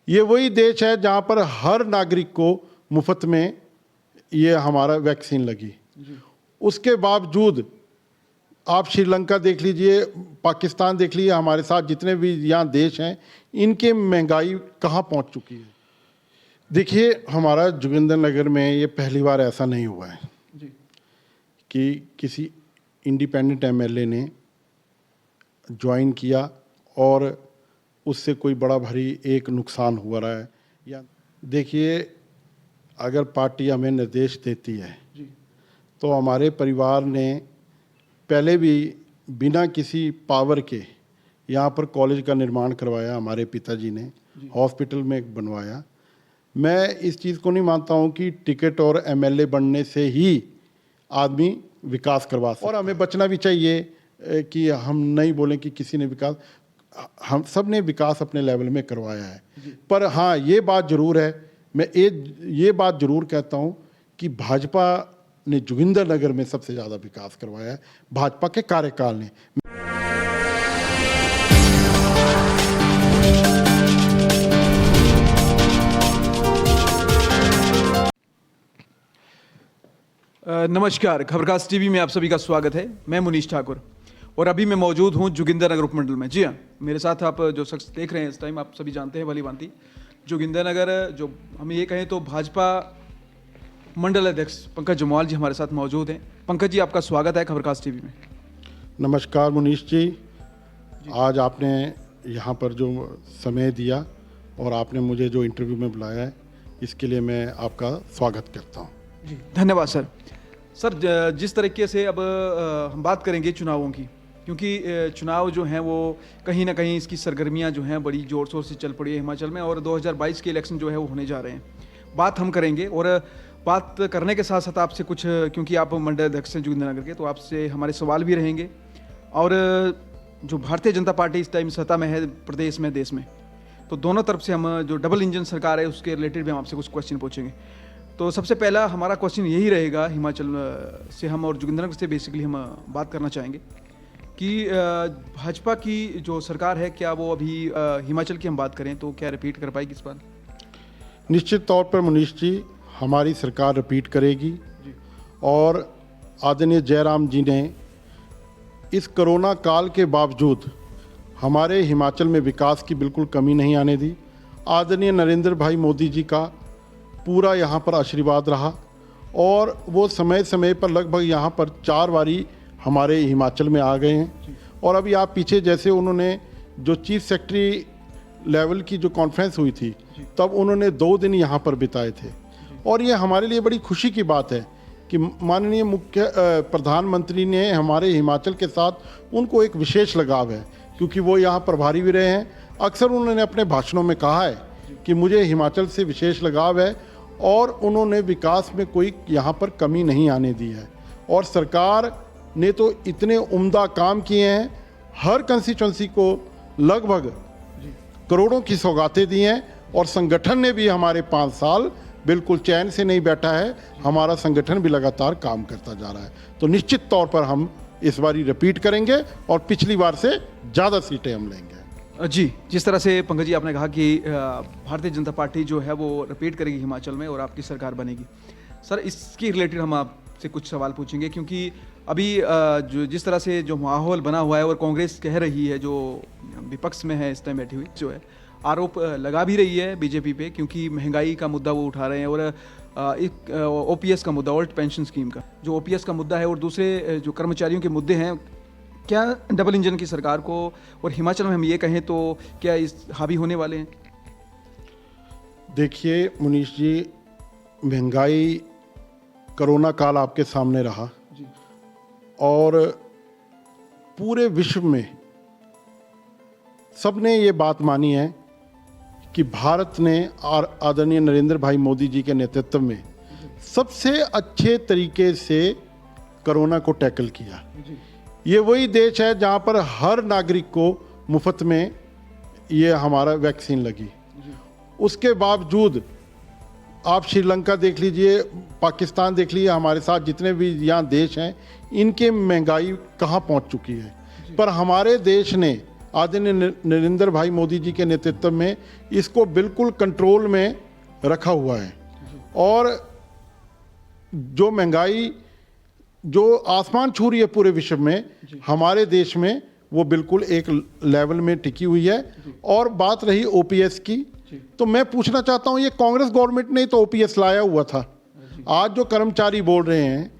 ये वही देश है जहाँ पर हर नागरिक को मुफ्त में ये हमारा वैक्सीन लगी। उसके बावजूद आप श्रीलंका देख लीजिए, पाकिस्तान देख लीजिए, हमारे साथ जितने भी यहाँ देश हैं, इनके महंगाई कहाँ पहुँच चुकी है। देखिए, हमारा जोगिंदरनगर में ये पहली बार ऐसा नहीं हुआ है कि किसी इंडिपेंडेंट एमएलए ने ज्वाइन किया और उससे कोई बड़ा भारी एक नुकसान हुआ रहा है। या देखिए, अगर पार्टी हमें निर्देश देती है तो हमारे परिवार ने पहले भी बिना किसी पावर के यहाँ पर कॉलेज का निर्माण करवाया, हमारे पिताजी ने हॉस्पिटल में बनवाया। मैं इस चीज़ को नहीं मानता हूँ कि टिकट और एमएलए बनने से ही आदमी विकास करवा सकता है। और हमें बचना भी चाहिए कि हम नहीं बोलें कि किसी ने विकास, हम सब ने विकास अपने लेवल में करवाया है। पर हाँ, ये बात ज़रूर है, मैं ये बात ज़रूर कहता हूँ कि भाजपा ने जोगिंदरनगर में सबसे ज़्यादा विकास करवाया है, भाजपा के कार्यकाल ने। नमस्कार, खबरकास्ट टीवी में आप सभी का स्वागत है। मैं मुनीश ठाकुर और अभी मैं मौजूद हूं जोगिंदरनगर उपमंडल में। जी हाँ, मेरे साथ आप जो शख्स देख रहे हैं इस टाइम, आप सभी जानते हैं भली भांति, जोगिंदरनगर जो हम ये कहें तो भाजपा मंडल अध्यक्ष पंकज जमवाल जी हमारे साथ मौजूद हैं। पंकज जी, आपका स्वागत है खबरकास्ट टीवी में। नमस्कार मुनीश जी, आज आपने यहाँ पर जो समय दिया और आपने मुझे जो इंटरव्यू में बुलाया है, इसके लिए मैं आपका स्वागत करता हूँ। जी धन्यवाद सर। सर, जिस तरीके से अब हम बात करेंगे चुनावों की, क्योंकि चुनाव जो हैं वो कहीं ना कहीं इसकी सरगर्मियां जो हैं बड़ी ज़ोर शोर से चल पड़ी है हिमाचल में, और 2022 के इलेक्शन जो है वो होने जा रहे हैं। बात हम करेंगे, और बात करने के साथ साथ आपसे कुछ, क्योंकि आप मंडल अध्यक्ष हैं जोगिंदरनगर के, तो आपसे हमारे सवाल भी रहेंगे। और जो भारतीय जनता पार्टी इस टाइम सत्ता में है प्रदेश में, देश में, तो दोनों तरफ से हम जो डबल इंजन सरकार है उसके रिलेटेड भी हम आपसे कुछ क्वेश्चन पूछेंगे। तो सबसे पहला हमारा क्वेश्चन यही रहेगा, हिमाचल से हम और जोगिंदरनगर से बेसिकली हम बात करना चाहेंगे कि भाजपा की जो सरकार है, क्या वो अभी हिमाचल की हम बात करें तो क्या रिपीट कर पाएगी इस बार? निश्चित तौर पर मुनीश जी, हमारी सरकार रिपीट करेगी जी। और आदरणीय जयराम जी ने इस कोरोना काल के बावजूद हमारे हिमाचल में विकास की बिल्कुल कमी नहीं आने दी। आदरणीय नरेंद्र भाई मोदी जी का पूरा यहाँ पर आशीर्वाद रहा और वो समय समय पर लगभग यहाँ पर 4 बारी हमारे हिमाचल में आ गए हैं। और अभी आप पीछे जैसे उन्होंने जो चीफ सेक्रेटरी लेवल की जो कॉन्फ्रेंस हुई थी, तब उन्होंने 2 दिन यहाँ पर बिताए थे। और ये हमारे लिए बड़ी खुशी की बात है कि माननीय मुख्य प्रधानमंत्री ने हमारे हिमाचल के साथ उनको एक विशेष लगाव है, क्योंकि वो यहाँ प्रभारी भी रहे हैं। अक्सर उन्होंने अपने भाषणों में कहा है कि मुझे हिमाचल से विशेष लगाव है, और उन्होंने विकास में कोई यहाँ पर कमी नहीं आने दी है। और सरकार ने तो इतने उम्दा काम किए हैं, हर कंस्टिट्यूंसी को लगभग करोड़ों की सौगातें दी हैं, और संगठन ने भी हमारे 5 साल बिल्कुल चैन से नहीं बैठा है। हमारा संगठन भी लगातार काम करता जा रहा है। तो निश्चित तौर पर हम इस बार रिपीट करेंगे और पिछली बार से ज़्यादा सीटें हम लेंगे। जी, जिस तरह से पंकज जी आपने कहा कि भारतीय जनता पार्टी जो है वो रिपीट करेगी हिमाचल में और आपकी सरकार बनेगी, सर इसकी रिलेटेड हम आपसे कुछ सवाल पूछेंगे, क्योंकि अभी जो जिस तरह से जो माहौल बना हुआ है और कांग्रेस कह रही है, जो विपक्ष में है इस टाइम बैठी हुई, जो है आरोप लगा भी रही है बीजेपी पे, क्योंकि महंगाई का मुद्दा वो उठा रहे हैं, और एक ओपीएस का मुद्दा, ओल्ड पेंशन स्कीम का जो ओपीएस का मुद्दा है, और दूसरे जो कर्मचारियों के मुद्दे हैं। क्या डबल इंजन की सरकार को और हिमाचल में हम ये कहें तो क्या इस हावी होने वाले हैं? देखिए मुनीश जी, महंगाई, कोरोना काल आपके सामने रहा जी। और पूरे विश्व में सबने ये बात मानी है कि भारत ने आदरणीय नरेंद्र भाई मोदी जी के नेतृत्व में सबसे अच्छे तरीके से कोरोना को टैकल किया। ये वही देश है जहाँ पर हर नागरिक को मुफ्त में ये हमारा वैक्सीन लगी। उसके बावजूद आप श्रीलंका देख लीजिए, पाकिस्तान देख लीजिए, हमारे साथ जितने भी यहाँ देश हैं, इनके महंगाई कहाँ पहुँच चुकी है। पर हमारे देश ने आदरणीय नरेंद्र भाई मोदी जी के नेतृत्व में इसको बिल्कुल कंट्रोल में रखा हुआ है। और जो महंगाई जो आसमान छू रही है पूरे विश्व में, हमारे देश में वो बिल्कुल एक लेवल में टिकी हुई है। और बात रही ओपीएस की, तो मैं पूछना चाहता हूँ, ये कांग्रेस गवर्नमेंट ने तो ओपीएस लाया हुआ था। आज जो कर्मचारी बोल रहे हैं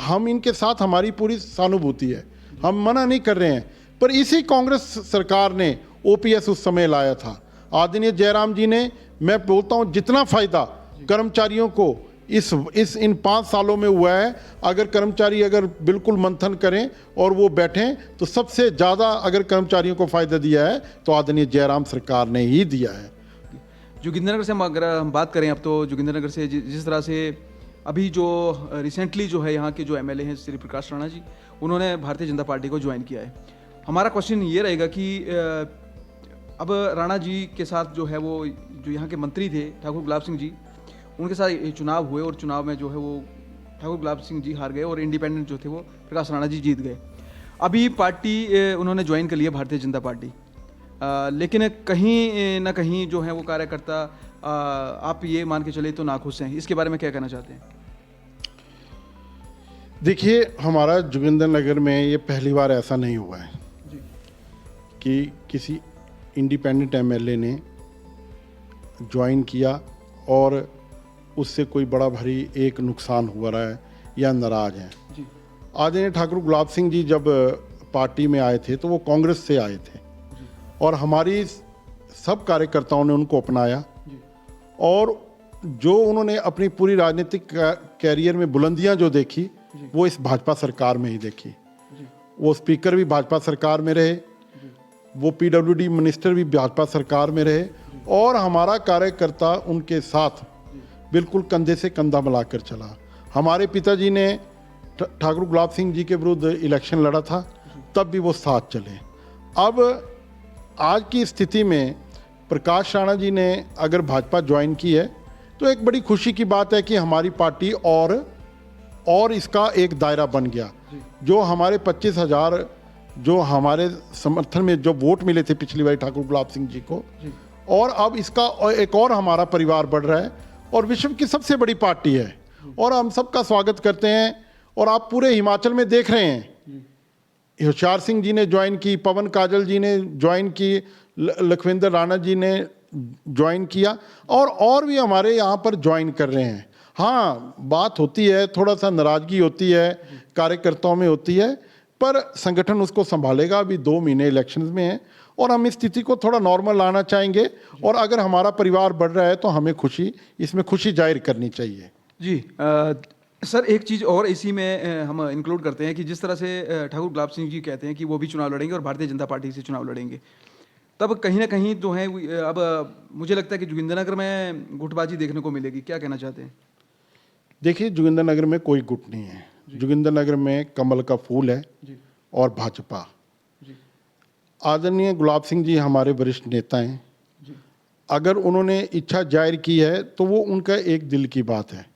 हम इनके साथ हमारी पूरी सहानुभूति है, हम मना नहीं कर रहे हैं, पर इसी कांग्रेस सरकार ने ओपीएस उस समय लाया था। आदरणीय जयराम जी ने, मैं बोलता हूं, जितना फायदा कर्मचारियों को इन 5 सालों में हुआ है, अगर कर्मचारी अगर बिल्कुल मंथन करें और वो बैठें, तो सबसे ज़्यादा अगर कर्मचारियों को फायदा दिया है तो आदरणीय जयराम सरकार ने ही दिया है। जोगिंद्रनगर से अगर हम बात करें, अब तो जोगिंद्रनगर से जिस तरह से अभी जो रिसेंटली जो है यहाँ के जो एमएलए हैं श्री प्रकाश राणा जी, उन्होंने भारतीय जनता पार्टी को ज्वाइन किया है। हमारा क्वेश्चन ये रहेगा कि अब राणा जी के साथ जो है वो जो यहाँ के मंत्री थे ठाकुर गुलाब सिंह जी, उनके साथ चुनाव हुए और चुनाव में जो है वो ठाकुर गुलाब सिंह जी हार गए और इंडिपेंडेंट जो थे वो प्रकाश राणा जी जीत गए। अभी पार्टी उन्होंने ज्वाइन कर लिया भारतीय जनता पार्टी, लेकिन कहीं ना कहीं जो है वो कार्यकर्ता आप ये मान के चले तो नाखुश हैं। इसके बारे में क्या कहना चाहते हैं? देखिए, हमारा जोगिंद्रनगर में ये पहली बार ऐसा नहीं हुआ है जी। कि किसी इंडिपेंडेंट एमएलए ने ज्वाइन किया और उससे कोई बड़ा भारी एक नुकसान हुआ रहा है या नाराज हैं। आदरणीय ठाकुर गुलाब सिंह जी जब पार्टी में आए थे तो वो कांग्रेस से आए थे और हमारी सब कार्यकर्ताओं ने उनको अपनाया और जो उन्होंने अपनी पूरी राजनीतिक कैरियर में बुलंदियां जो देखी वो इस भाजपा सरकार में ही देखी। वो स्पीकर भी भाजपा सरकार में रहे, वो पीडब्ल्यूडी मिनिस्टर भी भाजपा सरकार में रहे और हमारा कार्यकर्ता उनके साथ बिल्कुल कंधे से कंधा मिलाकर चला। हमारे पिताजी ने ठाकुर गुलाब सिंह जी के विरुद्ध इलेक्शन लड़ा था, तब भी वो साथ चले। अब आज की स्थिति में प्रकाश राणा जी ने अगर भाजपा ज्वाइन की है तो एक बड़ी खुशी की बात है कि हमारी पार्टी और इसका एक दायरा बन गया। जो हमारे 25,000 जो हमारे समर्थन में जो वोट मिले थे पिछली बार ठाकुर गुलाब सिंह जी को, और अब इसका एक और हमारा परिवार बढ़ रहा है और विश्व की सबसे बड़ी पार्टी है और हम सबका स्वागत करते हैं। और आप पूरे हिमाचल में देख रहे हैं, होशियार सिंह जी ने ज्वाइन की, पवन काजल जी ने ज्वाइन की, लखविंदर राणा जी ने ज्वाइन किया और भी हमारे यहाँ पर ज्वाइन कर रहे हैं। हाँ, बात होती है, थोड़ा सा नाराजगी होती है, कार्यकर्ताओं में होती है, पर संगठन उसको संभालेगा। अभी 2 महीने इलेक्शंस में हैं और हम इस स्थिति को थोड़ा नॉर्मल लाना चाहेंगे और अगर हमारा परिवार बढ़ रहा है तो हमें इसमें खुशी जाहिर करनी चाहिए। जी सर, एक चीज़ और इसी में हम इंक्लूड करते हैं कि जिस तरह से ठाकुर गुलाब सिंह जी कहते हैं कि वो भी चुनाव लड़ेंगे और भारतीय जनता पार्टी से चुनाव लड़ेंगे, तब कहीं ना कहीं जो है अब मुझे लगता है कि जोगिंद्रनगर में गुटबाजी देखने को मिलेगी। क्या कहना चाहते हैं? देखिए, जोगिंद्रनगर में कोई गुट नहीं है। जोगिंद्रनगर में कमल का फूल है और भाजपा। आदरणीय गुलाब सिंह जी हमारे वरिष्ठ नेता हैं, अगर उन्होंने इच्छा जाहिर की है तो वो उनका एक दिल की बात है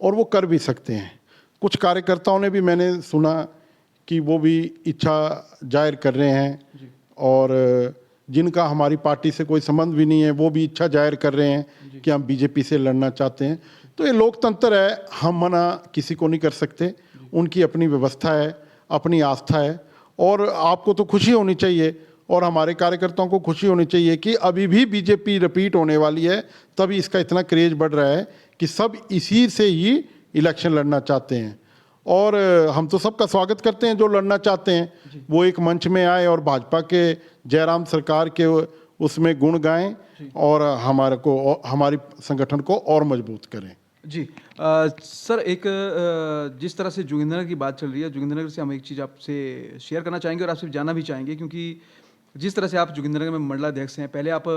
और वो कर भी सकते हैं। कुछ कार्यकर्ताओं ने भी मैंने सुना कि वो भी इच्छा जाहिर कर रहे हैं और जिनका हमारी पार्टी से कोई संबंध भी नहीं है वो भी इच्छा जाहिर कर रहे हैं कि हम बीजेपी से लड़ना चाहते हैं। तो ये लोकतंत्र है, हम मना किसी को नहीं कर सकते, उनकी अपनी व्यवस्था है, अपनी आस्था है और आपको तो खुशी होनी चाहिए और हमारे कार्यकर्ताओं को खुशी होनी चाहिए कि अभी भी बीजेपी रिपीट होने वाली है, तभी इसका इतना क्रेज बढ़ रहा है कि सब इसी से ही इलेक्शन लड़ना चाहते हैं। और हम तो सबका स्वागत करते हैं, जो लड़ना चाहते हैं वो एक मंच में आए और भाजपा के जयराम सरकार के उसमें गुण गाएं और हमारी संगठन को और मजबूत करें। जी सर, एक जिस तरह से जोगिंद्रनगर की बात चल रही है, जोगिंद्रनगर से हम एक चीज़ आपसे शेयर करना चाहेंगे और आपसे जानना भी चाहेंगे, क्योंकि जिस तरह से आप जोगिंद्रनगर में मंडलाध्यक्ष हैं, पहले आप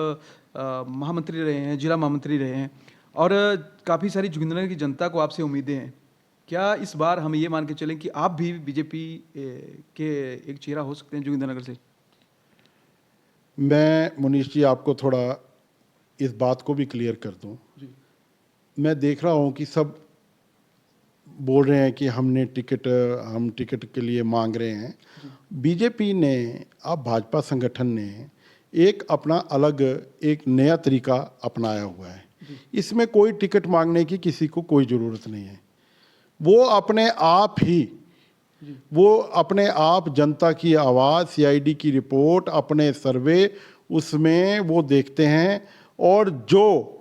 महामंत्री रहे हैं, जिला महामंत्री रहे हैं और काफ़ी सारी जोगिंद्रनगर की जनता को आपसे उम्मीदें हैं। क्या इस बार हम ये मान के चलें कि आप भी बीजेपी के एक चेहरा हो सकते हैं जोगिंद्रनगर से? मैं मुनीश जी आपको थोड़ा इस बात को भी क्लियर कर दूं। मैं देख रहा हूं कि सब बोल रहे हैं कि हम टिकट के लिए मांग रहे हैं। बीजेपी ने, अब भाजपा संगठन ने एक अपना अलग एक नया तरीका अपनाया हुआ है। इसमें कोई टिकट मांगने की किसी को कोई ज़रूरत नहीं है। वो अपने आप जनता की आवाज़, सीआईडी की रिपोर्ट, अपने सर्वे उसमें वो देखते हैं, और जो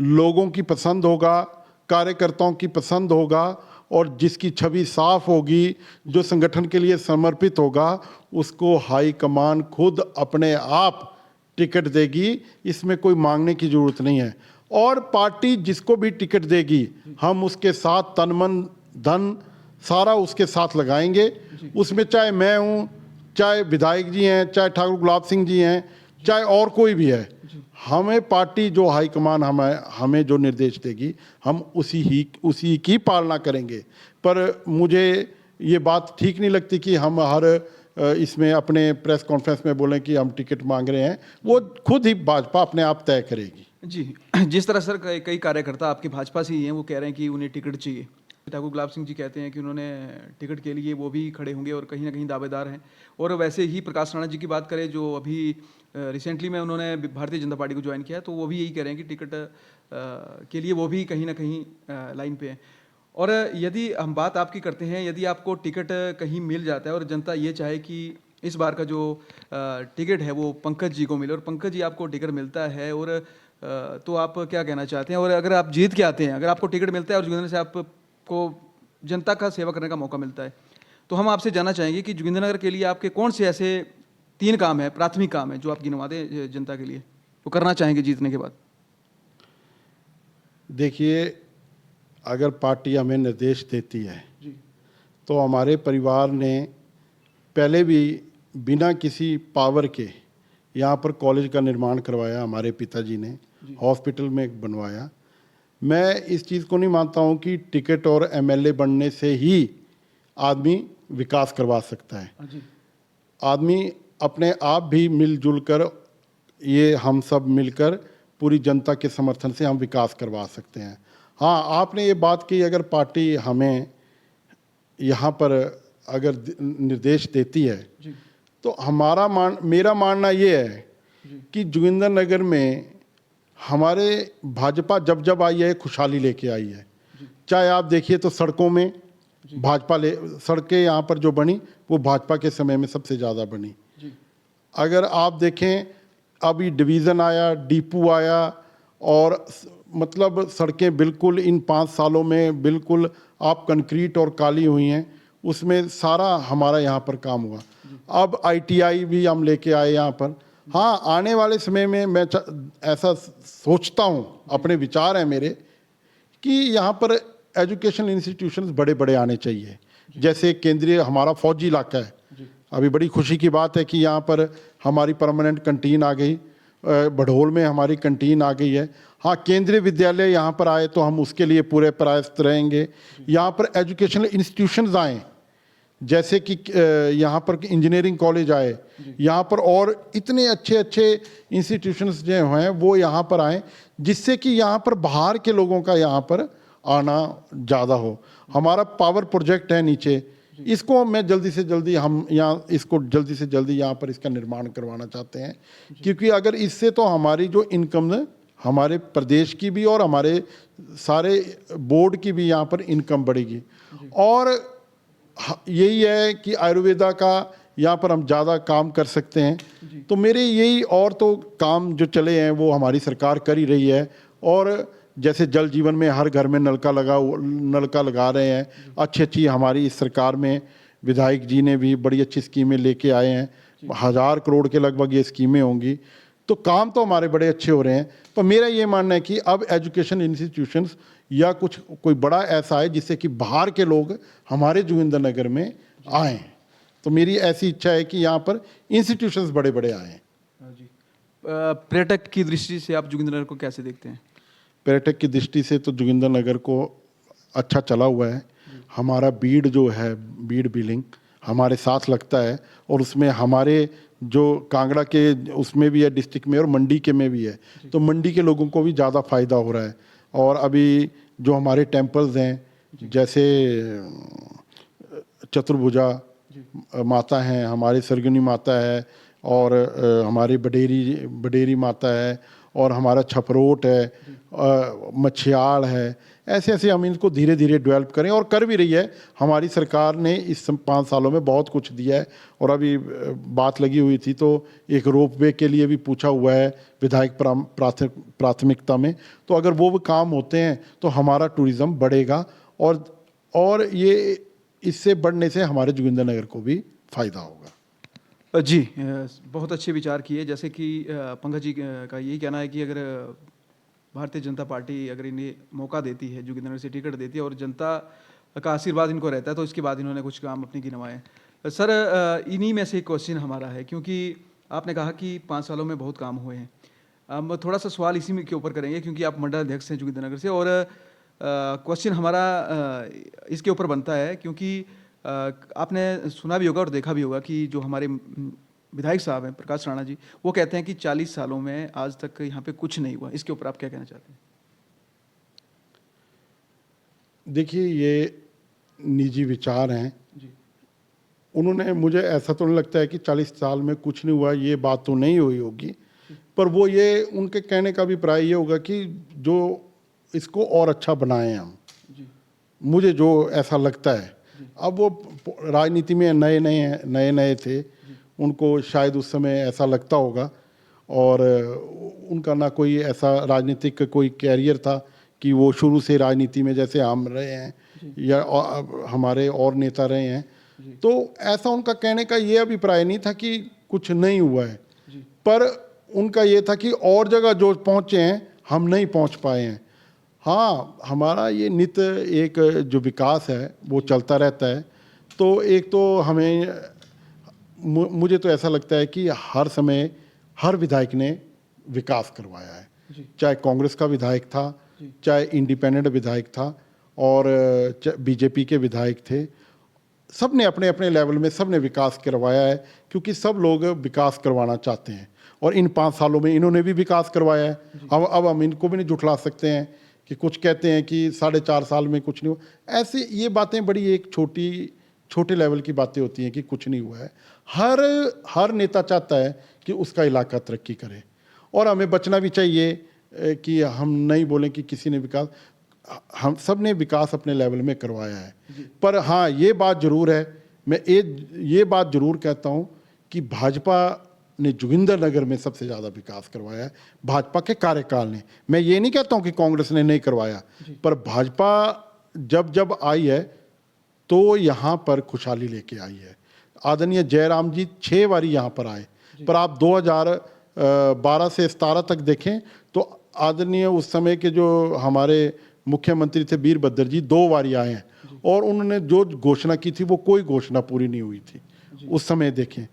लोगों की पसंद होगा, कार्यकर्ताओं की पसंद होगा, और जिसकी छवि साफ होगी, जो संगठन के लिए समर्पित होगा, उसको हाई कमान खुद अपने आप टिकट देगी। इसमें कोई मांगने की ज़रूरत नहीं है। और पार्टी जिसको भी टिकट देगी, हम उसके साथ तन मन धन सारा उसके साथ लगाएंगे। उसमें चाहे मैं हूँ, चाहे विधायक जी हैं, चाहे ठाकुर गुलाब सिंह जी हैं, चाहे और कोई भी है, हमें पार्टी जो हाईकमान हमें जो निर्देश देगी, हम उसी की पालना करेंगे। पर मुझे ये बात ठीक नहीं लगती कि हम हर इसमें अपने प्रेस कॉन्फ्रेंस में बोलें कि हम टिकट मांग रहे हैं। वो खुद ही भाजपा अपने आप तय करेगी। जी, जिस तरह सर कई कार्यकर्ता आपके भाजपा से ही हैं, वो कह रहे हैं कि उन्हें टिकट चाहिए। ठाकुर गुलाब सिंह जी कहते हैं कि उन्होंने टिकट के लिए वो भी खड़े होंगे और कहीं ना कहीं दावेदार हैं। और वैसे ही प्रकाश राणा जी की बात करें, जो अभी रिसेंटली में उन्होंने भारतीय जनता पार्टी को ज्वाइन किया है, तो वो भी यही कह रहे हैं कि टिकट के लिए वो भी कहीं ना कहीं लाइन पे हैं। और यदि हम बात आपकी करते हैं, यदि आपको टिकट कहीं मिल जाता है और जनता ये चाहे कि इस बार का जो टिकट है वो पंकज जी को मिले, और पंकज जी आपको टिकट मिलता है, और तो आप क्या कहना चाहते हैं? और अगर आप जीत के आते हैं, अगर आपको टिकट मिलता है और जोगिंद्रनगर से आपको जनता का सेवा करने का मौका मिलता है, तो हम आपसे जानना चाहेंगे कि जोगिंद्रनगर के लिए आपके कौन से ऐसे 3 काम है, प्राथमिक काम है, जो आप गिनवा दें जनता के लिए, वो करना चाहेंगे जीतने के बाद? देखिए, अगर पार्टी हमें निर्देश देती है जी, तो हमारे परिवार ने पहले भी बिना किसी पावर के यहाँ पर कॉलेज का निर्माण करवाया। हमारे पिताजी ने हॉस्पिटल में बनवाया। मैं इस चीज़ को नहीं मानता हूँ कि टिकट और एमएलए बनने से ही आदमी विकास करवा सकता है। जी, आदमी अपने आप भी मिलजुल कर, ये हम सब मिलकर पूरी जनता के समर्थन से हम विकास करवा सकते हैं। हाँ, आपने ये बात की, अगर पार्टी हमें यहाँ पर अगर निर्देश देती है, जी, तो मेरा मानना ये है कि जोगिंद्रनगर में हमारे भाजपा जब जब आई है, खुशहाली लेके आई है। चाहे आप देखिए तो सड़कों में सड़कें यहाँ पर जो बनी, वो भाजपा के समय में सबसे ज़्यादा बनी। जी, अगर आप देखें, अभी डिवीज़न आया, डीपू आया, और मतलब सड़कें बिल्कुल इन 5 सालों में बिल्कुल आप कंक्रीट और काली हुई हैं। उसमें सारा हमारा यहाँ पर काम हुआ। अब आईटीआई भी हम लेके आए यहाँ पर। हाँ, आने वाले समय में मैं ऐसा सोचता हूँ, अपने विचार हैं मेरे, कि यहाँ पर एजुकेशन इंस्टीट्यूशंस बड़े बड़े आने चाहिए। जैसे केंद्रीय हमारा फौजी इलाका है, अभी बड़ी खुशी की बात है कि यहाँ पर हमारी परमानेंट कंटीन आ गई, बढौल में हमारी कंटीन आ गई है। हाँ, केंद्रीय विद्यालय यहाँ पर आए तो हम उसके लिए पूरे प्रयास रहेंगे। यहाँ पर एजुकेशनल इंस्टीट्यूशंस आएँ, जैसे कि यहाँ पर इंजीनियरिंग कॉलेज आए, यहाँ पर और इतने अच्छे अच्छे इंस्टीट्यूशंस जो हैं वो यहाँ पर आएँ, जिससे कि यहाँ पर बाहर के लोगों का यहाँ पर आना ज़्यादा हो। हमारा पावर प्रोजेक्ट है नीचे, इसको मैं जल्दी से जल्दी यहाँ पर इसका निर्माण करवाना चाहते हैं, क्योंकि अगर इससे तो हमारी जो इनकम है, हमारे प्रदेश की भी और हमारे सारे बोर्ड की भी यहाँ पर इनकम बढ़ेगी। और यही है कि आयुर्वेदा का यहाँ पर हम ज़्यादा काम कर सकते हैं। तो मेरे यही और तो काम जो चले हैं वो हमारी सरकार कर ही रही है। और जैसे जल जीवन में हर घर में नलका लगा रहे हैं, अच्छी हमारी इस सरकार में विधायक जी ने भी बड़ी अच्छी स्कीमें लेके आए हैं। 1000 करोड़ के लगभग ये स्कीमें होंगी। तो काम तो हमारे बड़े अच्छे हो रहे हैं। तो मेरा ये मानना है कि अब एजुकेशन इंस्टीट्यूशंस या कोई बड़ा ऐसा है जिससे कि बाहर के लोग हमारे जोगिंद्रनगर में आएँ। तो मेरी ऐसी इच्छा है कि यहाँ पर इंस्टीट्यूशंस बड़े बड़े आएँ। जी, पर्यटक की दृष्टि से आप जोगिंद्रनगर को कैसे देखते हैं? पर्यटक की दृष्टि से तो जोगिंद्रनगर को अच्छा चला हुआ है। हमारा बीड़ जो है, बीड़ बिलिंग हमारे साथ लगता है, और उसमें हमारे जो कांगड़ा के उसमें भी है डिस्ट्रिक्ट में, और मंडी के में भी है। तो मंडी के लोगों को भी ज़्यादा फ़ायदा हो रहा है। और अभी जो हमारे टेम्पल्स हैं, जैसे चतुर्भुजा माता हैं, हमारी सरगुनी माता है, और हमारी बडेरी माता है, और हमारा छपरोट है, मछियाड़ है। ऐसे ऐसे हम इनको धीरे धीरे डेवलप करें, और कर भी रही है हमारी सरकार ने। इस 5 सालों में बहुत कुछ दिया है। और अभी बात लगी हुई थी तो एक रोपवे के लिए भी पूछा हुआ है विधायक प्राथमिकता में। तो अगर वो भी काम होते हैं तो हमारा टूरिज़्म बढ़ेगा, और ये इससे बढ़ने से हमारे जोगिंदरनगर को भी फ़ायदा होगा। जी, बहुत अच्छे विचार किए। जैसे कि पंकज जी का यही कहना है कि अगर भारतीय जनता पार्टी अगर इन्हें मौका देती है, जोगिंदरनगर से टिकट देती है और जनता का आशीर्वाद इनको रहता है, तो इसके बाद इन्होंने कुछ काम अपने गिनवाए। सर, इन्हीं में से एक क्वेश्चन हमारा है, क्योंकि आपने कहा कि 5 सालों में बहुत काम हुए हैं। हम थोड़ा सा सवाल इसी में के ऊपर करेंगे, क्योंकि आप मंडल अध्यक्ष हैं जोगिंदरनगर से, और क्वेश्चन हमारा इसके ऊपर बनता है क्योंकि आपने सुना भी होगा और देखा भी होगा कि जो हमारे विधायक साहब हैं प्रकाश राणा जी, वो कहते हैं कि 40 सालों में आज तक यहाँ पे कुछ नहीं हुआ। इसके ऊपर आप क्या कहना चाहते हैं? देखिए, ये निजी विचार हैं जी उन्होंने। मुझे ऐसा तो नहीं लगता है कि 40 साल में कुछ नहीं हुआ, ये बात तो नहीं हुई होगी। पर वो ये उनके कहने का अभिप्राय ये होगा कि जो इसको और अच्छा बनाएं हम। जी मुझे जो ऐसा लगता है, अब वो राजनीति में नए थे, उनको शायद उस समय ऐसा लगता होगा, और उनका ना कोई ऐसा राजनीतिक कोई कैरियर था कि वो शुरू से राजनीति में जैसे हम रहे हैं या हमारे और नेता रहे हैं। तो ऐसा उनका कहने का ये अभिप्राय नहीं था कि कुछ नहीं हुआ है, पर उनका ये था कि और जगह जो पहुँचे हैं हम नहीं पहुँच पाए हैं। हाँ, हमारा ये नित्य एक जो विकास है वो चलता रहता है। तो एक तो हमें मुझे तो ऐसा लगता है कि हर समय हर विधायक ने विकास करवाया है, चाहे कांग्रेस का विधायक था, चाहे इंडिपेंडेंट विधायक था, और बीजेपी के विधायक थे। सब ने अपने अपने लेवल में सब ने विकास करवाया है, क्योंकि सब लोग विकास करवाना चाहते हैं। और इन 5 सालों में इन्होंने भी विकास करवाया है। अब हम इनको भी नहीं झुठला सकते हैं कि कुछ कहते हैं कि 4.5 साल में कुछ नहीं हुआ। ऐसे ये बातें बड़ी एक छोटे लेवल की बातें होती हैं कि कुछ नहीं हुआ है। हर नेता चाहता है कि उसका इलाका तरक्की करे, और हमें बचना भी चाहिए कि हम नहीं बोलें कि किसी ने विकास, हम सब ने विकास अपने लेवल में करवाया है। पर हाँ, ये बात जरूर है, मैं ये बात जरूर कहता हूँ कि भाजपा ने जोगिंदरनगर में सबसे ज़्यादा विकास करवाया है, भाजपा के कार्यकाल ने। मैं ये नहीं कहता हूँ कि कांग्रेस ने नहीं करवाया, पर भाजपा जब आई है तो यहाँ पर खुशहाली लेके आई है। आदरणीय जयराम जी 6 बारी यहाँ पर आए, पर आप 2012 से 17 तक देखें तो आदरणीय उस समय के जो हमारे मुख्यमंत्री थे वीरभद्र जी 2 बारी आए हैं, और उन्होंने जो घोषणा की थी वो कोई घोषणा पूरी नहीं हुई थी उस समय देखें।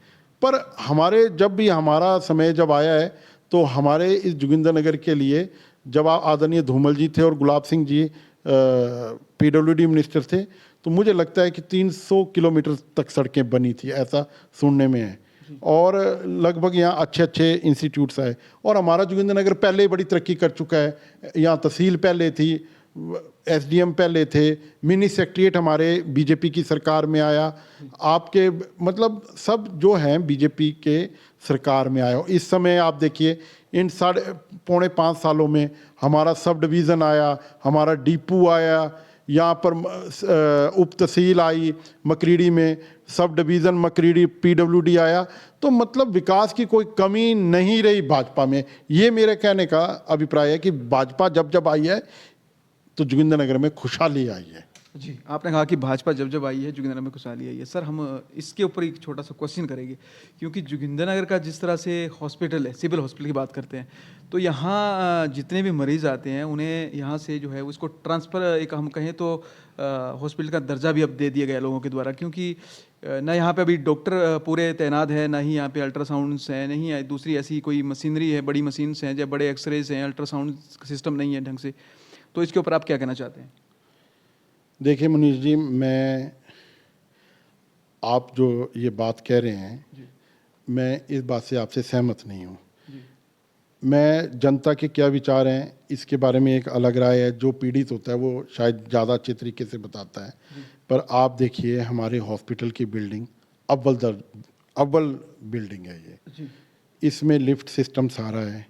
पर हमारे जब भी हमारा समय जब आया है तो हमारे इस जोगिंदरनगर के लिए जब आदरणीय धूमल जी थे और गुलाब सिंह जी पीडब्ल्यूडी मिनिस्टर थे, तो मुझे लगता है कि 300 किलोमीटर तक सड़कें बनी थी, ऐसा सुनने में है। और लगभग यहाँ अच्छे इंस्टीट्यूट्स आए, और हमारा जोगिंदरनगर पहले ही बड़ी तरक्की कर चुका है। यहाँ तहसील पहले थी, एसडीएम पहले थे, मिनी सेक्रेटरीट हमारे बीजेपी की सरकार में आया। आपके मतलब सब जो हैं बीजेपी के सरकार में आया। इस समय आप देखिए इन 4.5 सालों में हमारा सब डिवीज़न आया, हमारा डिपू आया, यहाँ पर उप तहसील आई मकरीड़ी में, सब डिवीज़न मकरीड़ी पीडब्ल्यूडी आया। तो मतलब विकास की कोई कमी नहीं रही भाजपा में। ये मेरे कहने का अभिप्राय है कि भाजपा जब आई है तो जोगिंदरनगर में खुशहाली आई है। जी, आपने कहा कि भाजपा जब आई है जोगिंदरनगर में खुशहाली आई है। सर, हम इसके ऊपर एक छोटा सा क्वेश्चन करेंगे, क्योंकि जोगिंदरनगर का जिस तरह से हॉस्पिटल है, सिविल हॉस्पिटल की बात करते हैं, तो यहाँ जितने भी मरीज़ आते हैं उन्हें यहाँ से जो है उसको ट्रांसफ़र, एक हम कहें तो हॉस्पिटल का दर्जा भी अब दे दिया गया लोगों के द्वारा, क्योंकि ना यहाँ पे अभी डॉक्टर पूरे तैनात है, ना ही यहाँ पे अल्ट्रासाउंड्स हैं, नहीं दूसरी ऐसी कोई मशीनरी है, बड़ी मशीन्स हैं, या बड़े एक्सरेज हैं, अल्ट्रासाउंड सिस्टम नहीं है ढंग से। तो इसके ऊपर आप क्या कहना चाहते हैं? देखिए मुनीष जी, आप जो ये बात कह रहे हैं, मैं इस बात से आपसे सहमत नहीं हूँ। मैं जनता के क्या विचार हैं इसके बारे में एक अलग राय है। जो पीड़ित होता है वो शायद ज़्यादा अच्छे तरीके से बताता है। पर आप देखिए हमारे हॉस्पिटल की बिल्डिंग अव्वल बिल्डिंग है ये। जी इसमें लिफ्ट सिस्टम सारा है।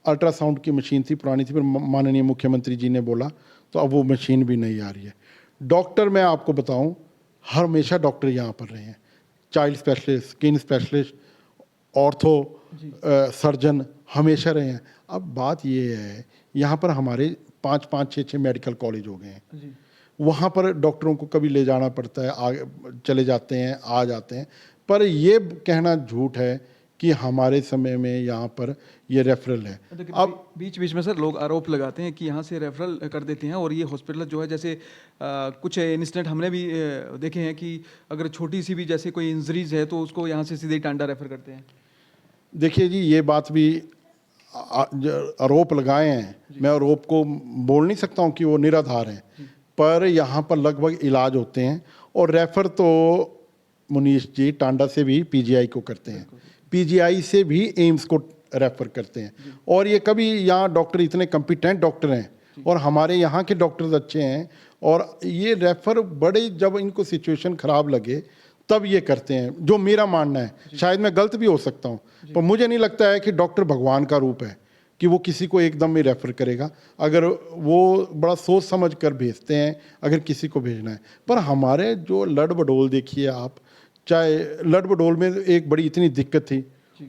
अल्ट्रासाउंड की मशीन थी, पुरानी थी, पर माननीय मुख्यमंत्री जी ने बोला तो अब वो मशीन भी नहीं आ रही है। डॉक्टर मैं आपको बताऊं, हमेशा डॉक्टर यहाँ पर रहे हैं। Child specialist, skin specialist, ortho surgeon हमेशा रहे हैं। अब बात ये है यहाँ पर हमारे 5-5, 6-6 मेडिकल कॉलेज हो गए हैं। जी वहाँ पर डॉक्टरों को कभी ले जाना पड़ता है, आगे चले जाते हैं, आ जाते हैं। पर ये कहना झूठ है कि हमारे समय में यहाँ पर ये रेफरल है। अब बीच बीच में सर लोग आरोप लगाते हैं कि यहाँ से रेफरल कर देते हैं और ये हॉस्पिटल जो है जैसे कुछ इंसिडेंट हमने भी देखे हैं कि अगर छोटी सी भी जैसे कोई इंजरीज है तो उसको यहाँ से सीधे ही टांडा रेफर करते हैं। देखिए जी, ये बात भी आरोप लगाए हैं, मैं आरोप को बोल नहीं सकता हूँ कि वो निराधार हैं, पर यहाँ पर लगभग इलाज होते हैं। और रेफर तो मुनीश जी टांडा से भी पीजीआई को करते हैं, पीजीआई से भी एम्स को रेफर करते हैं। और ये कभी यहाँ डॉक्टर इतने कम्पिटेंट डॉक्टर हैं और हमारे यहाँ के डॉक्टर्स अच्छे हैं, और ये रेफर बड़े जब इनको सिचुएशन ख़राब लगे तब ये करते हैं, जो मेरा मानना है। शायद मैं गलत भी हो सकता हूँ, पर मुझे नहीं लगता है कि डॉक्टर भगवान का रूप है कि वो किसी को एकदम में रेफ़र करेगा। अगर वो बड़ा सोच समझ कर भेजते हैं अगर किसी को भेजना है। पर हमारे जो लड़ बडोल देखिए आप, चाहे लड़ बडोल में एक बड़ी इतनी दिक्कत थी,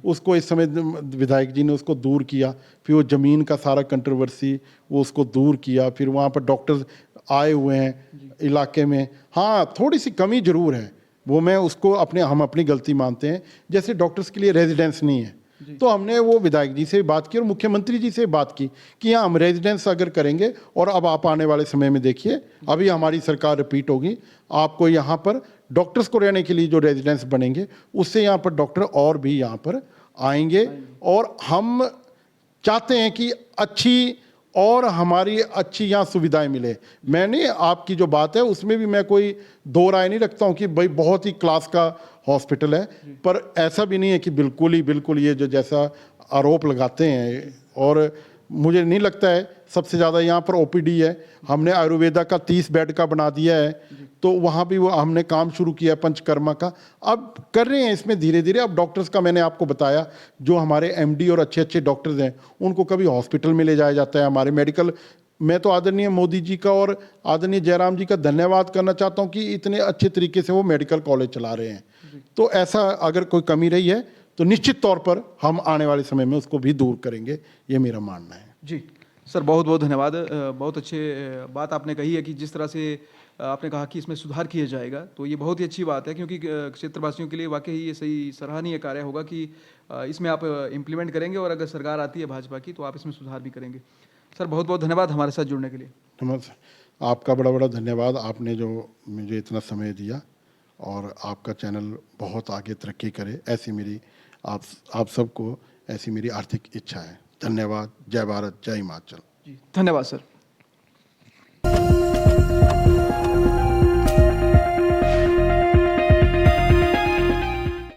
उसको इस समय विधायक जी ने उसको दूर किया। फिर वो ज़मीन का सारा कंट्रोवर्सी वो उसको दूर किया। फिर वहाँ पर डॉक्टर आए हुए हैं इलाके में। हाँ, थोड़ी सी कमी ज़रूर है, वो मैं उसको हम अपनी गलती मानते हैं। जैसे डॉक्टर्स के लिए रेजिडेंस नहीं है, तो हमने वो विधायक जी से बात की और मुख्यमंत्री जी से बात की कि हाँ हम रेजिडेंस अगर करेंगे। और अब आप आने वाले समय में देखिए, अभी हमारी सरकार रिपीट होगी, आपको यहाँ पर डॉक्टर्स को रहने के लिए जो रेजिडेंस बनेंगे उससे यहाँ पर डॉक्टर और भी यहाँ पर आएंगे। और हम चाहते हैं कि अच्छी और हमारी अच्छी यहाँ सुविधाएं मिले। मैंने आपकी जो बात है उसमें भी मैं कोई दो राय नहीं रखता हूँ कि भाई बहुत ही क्लास का हॉस्पिटल है, पर ऐसा भी नहीं है कि बिल्कुल ये जो जैसा आरोप लगाते हैं। और मुझे नहीं लगता है, सबसे ज़्यादा यहाँ पर ओपीडी है। हमने आयुर्वेदा का 30 बेड का बना दिया है, तो वहाँ भी वो हमने काम शुरू किया है पंचकर्मा का, अब कर रहे हैं इसमें धीरे धीरे। अब डॉक्टर्स का मैंने आपको बताया, जो हमारे एमडी और अच्छे अच्छे डॉक्टर्स हैं उनको कभी हॉस्पिटल में ले जाया जाता है हमारे मेडिकल। मैं तो आदरणीय मोदी जी का और आदरणीय जयराम जी का धन्यवाद करना चाहता हूँ कि इतने अच्छे तरीके से वो मेडिकल कॉलेज चला रहे हैं। तो ऐसा अगर कोई कमी रही है तो निश्चित तौर पर हम आने वाले समय में उसको भी दूर करेंगे, ये मेरा मानना है। जी सर, बहुत बहुत धन्यवाद। बहुत अच्छे बात आपने कही है कि जिस तरह से आपने कहा कि इसमें सुधार किया जाएगा, तो ये बहुत ही अच्छी बात है, क्योंकि क्षेत्रवासियों के लिए वाकई ये सही सराहनीय कार्य होगा कि इसमें आप इम्प्लीमेंट करेंगे और अगर सरकार आती है भाजपा की तो आप इसमें सुधार भी करेंगे। सर बहुत बहुत धन्यवाद हमारे साथ जुड़ने के लिए। नमस्ते, आपका बड़ा बड़ा धन्यवाद, आपने जो मुझे इतना समय दिया। और आपका चैनल बहुत आगे तरक्की करे, ऐसी मेरी आप सबको ऐसी मेरी आर्थिक इच्छा है। धन्यवाद। जय भारत, जय हिमाचल। जी धन्यवाद सर।